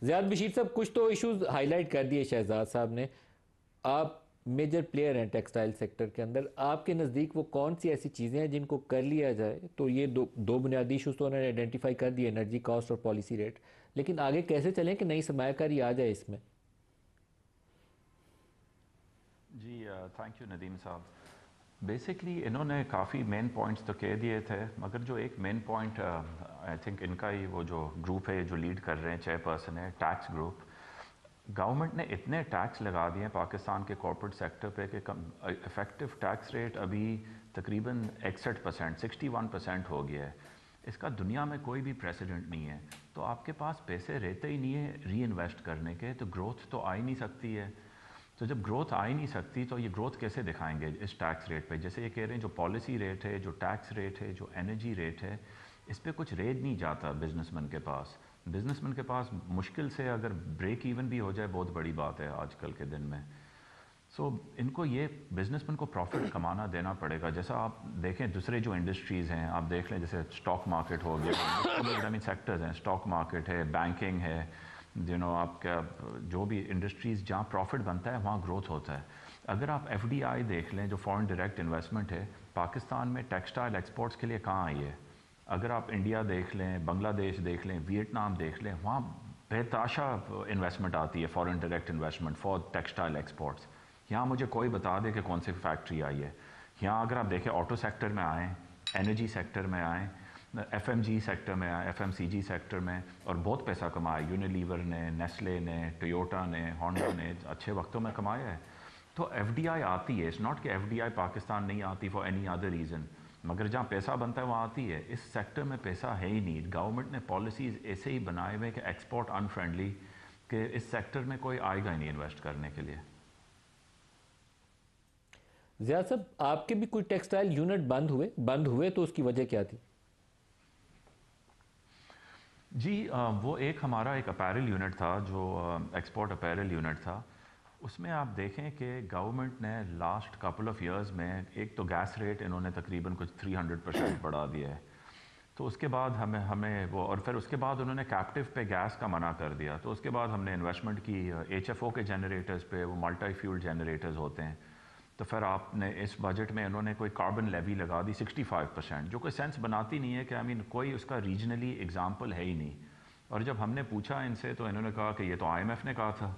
زیاد بشیر صاحب، کچھ تو ایشوز ہائی لائٹ کر دیے شہزاد صاحب نے. آپ میجر پلیئر ہیں ٹیکسٹائل سیکٹر کے اندر. آپ کے نزدیک وہ کون سی ایسی چیزیں ہیں جن کو کر لیا جائے؟ تو یہ دو بنیادی ایشوز تو انہوں نے آئیڈینٹیفائی کر دیے، انرجی کاسٹ اور پالیسی ریٹ. لیکن آگے کیسے چلیں کہ نئی سرمایہ کاری آ جائے اس میں؟ جی تھینک یو ندیم صاحب. بیسکلی انہوں نے کافی مین پوائنٹس تو کہہ دیے تھے، مگر جو ایک main point I think in کا ہی وہ جو گروپ ہے جو لیڈ کر رہے ہیں چیئر پرسن ہے ٹیکس گروپ. گورنمنٹ نے اتنے ٹیکس لگا دیے ہیں پاکستان کے کارپوریٹ سیکٹر پہ کہ افیکٹو ٹیکس ریٹ ابھی تقریباً 61%، 61% ہو گیا ہے. اس کا دنیا میں کوئی بھی پریسیڈنٹ نہیں ہے. تو آپ کے پاس پیسے رہتے ہی نہیں ہے ری انویسٹ کرنے کے، تو گروتھ تو آ ہی نہیں سکتی ہے. تو جب گروتھ آ ہی نہیں سکتی تو یہ گروتھ کیسے دکھائیں گے اس ٹیکس ریٹ پہ؟ جیسے یہ کہہ رہے ہیں جو پالیسی ریٹ ہے، جو ٹیکس ریٹ ہے، جو انرجی ریٹ ہے، اس پہ کچھ ریٹ نہیں جاتا بزنس مین کے پاس. بزنس مین کے پاس مشکل سے اگر بریک ایون بھی ہو جائے بہت بڑی بات ہے آج کل کے دن میں. سو ان کو یہ بزنس مین کو پروفٹ کمانا دینا پڑے گا. جیسا آپ دیکھیں دوسرے جو انڈسٹریز ہیں، آپ دیکھ لیں جیسے اسٹاک مارکیٹ ہو گیا، سیکٹرز ہیں، اسٹاک مارکیٹ ہے، بینکنگ ہے، آپ کا جو بھی انڈسٹریز جہاں پروفٹ بنتا ہے وہاں گروتھ ہوتا ہے. اگر آپ ایف ڈی آئی دیکھ لیں جو فارن ڈائریکٹ انویسٹمنٹ ہے، پاکستان میں ٹیکسٹائل ایکسپورٹس کے لیے کہاں آئی ہے؟ اگر آپ انڈیا دیکھ لیں، بنگلہ دیش دیکھ لیں، ویٹنام دیکھ لیں، وہاں بے تحاشا انویسٹمنٹ آتی ہے، foreign direct investment for textile exports. یہاں مجھے کوئی بتا دے کہ کون سی فیکٹری آئی ہے. یہاں اگر آپ دیکھیں آٹو سیکٹر میں آئیں، انرجی سیکٹر میں آئیں، ایف ایم جی سیکٹر میں آئیں، ایف ایم سی جی سیکٹر میں، اور بہت پیسہ کمایا. یونیلیور نے، نیسلے نے، ٹویوٹا نے، ہونڈا نے اچھے وقتوں میں کمایا ہے. تو ایف ڈی آئی آتی ہے. اٹس ناٹ کہ ایف ڈی آئی پاکستان نہیں آتی فار اینی ادر ریزن، مگر جہاں پیسہ بنتا ہے وہاں آتی ہے. اس سیکٹر میں پیسہ ہے ہی نہیں. گورنمنٹ نے پالیسیز ایسے ہی بنائے ہوئے کہ ایکسپورٹ ان فرینڈلی، کہ اس سیکٹر میں کوئی آئے گا ہی نہیں انویسٹ کرنے کے لیے. زیاد صاحب، آپ کے بھی کوئی ٹیکسٹائل یونٹ بند ہوئے تو اس کی وجہ کیا تھی؟ جی وہ ایک ہمارا ایک اپیرل یونٹ تھا جو ایکسپورٹ اپیرل یونٹ تھا. اس میں آپ دیکھیں کہ گورنمنٹ نے لاسٹ کپل آف ایئرز میں ایک تو گیس ریٹ انہوں نے تقریباً کچھ 300% بڑھا دیا ہے. تو اس کے بعد ہمیں وہ، اور پھر اس کے بعد انہوں نے کیپٹیو پہ گیس کا منع کر دیا. تو اس کے بعد ہم نے انویسٹمنٹ کی ایچ ایف او کے جنریٹرز پہ، وہ ملٹی فیول جنریٹرز ہوتے ہیں. تو پھر آپ نے اس بجٹ میں انہوں نے کوئی کاربن لیوی لگا دی 65%، جو کوئی سینس بناتی نہیں ہے کہ کوئی اس کا ریجنلی ایگزامپل ہے ہی نہیں. اور جب ہم نے پوچھا ان سے تو انہوں نے کہا کہ یہ تو آئی ایم ایف نے کہا تھا.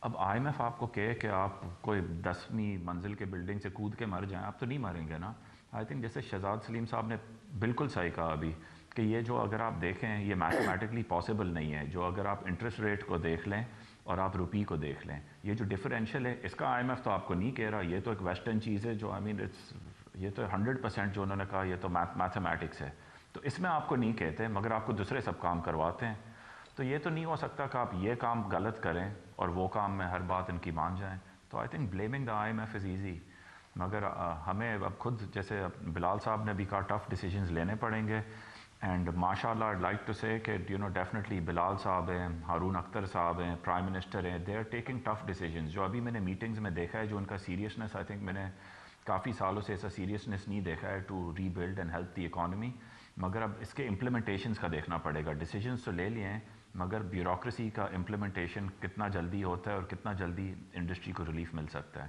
اب آئی ایم ایف آپ کو کہے کہ آپ کوئی 10ویں منزل کے بلڈنگ سے کود کے مر جائیں، آپ تو نہیں مریں گے نا. آئی تھنک جیسے شہزاد سلیم صاحب نے بالکل صحیح کہا ابھی کہ یہ جو اگر آپ دیکھیں یہ میتھمیٹکلی پاسبل نہیں ہے. جو اگر آپ انٹرسٹ ریٹ کو دیکھ لیں اور آپ روپی کو دیکھ لیں، یہ جو ڈفرینشیل ہے اس کا آئی ایم ایف تو آپ کو نہیں کہہ رہا. یہ تو ایک ویسٹرن چیز ہے جو یہ تو 100% جو انہوں نے کہا یہ تو میتھمیٹکس ہے. تو اس میں آپ کو نہیں کہتے مگر آپ کو دوسرے سب کام کرواتے ہیں. تو یہ تو نہیں ہو سکتا کہ آپ یہ کام غلط کریں اور وہ کام میں ہر بات ان کی مان جائیں. تو آئی تھنک بلیمنگ دا آئی ایم ایف از ایزی. مگر ہمیں اب خود جیسے بلال صاحب نے بھی کہا ٹف ڈیسیجنز لینے پڑیں گے. اینڈ ماشاء اللہ آئی لائک ٹو سے کہ ڈیفینیٹلی بلال صاحب ہیں، ہارون اختر صاحب ہیں، پرائم منسٹر ہیں، they are taking tough decisions. جو ابھی میں نے میٹنگز میں دیکھا ہے جو ان کا سیریسنس، آئی تھنک میں نے کافی سالوں سے ایسا سیریسنس نہیں دیکھا ہے to rebuild and help the economy. مگر اب اس کے امپلیمنٹیشنز کا دیکھنا پڑے گا. ڈیسیجنز تو لے لیے ہیں مگر بیوروکریسی کا امپلیمنٹیشن کتنا جلدی ہوتا ہے اور کتنا جلدی انڈسٹری کو ریلیف مل سکتا ہے.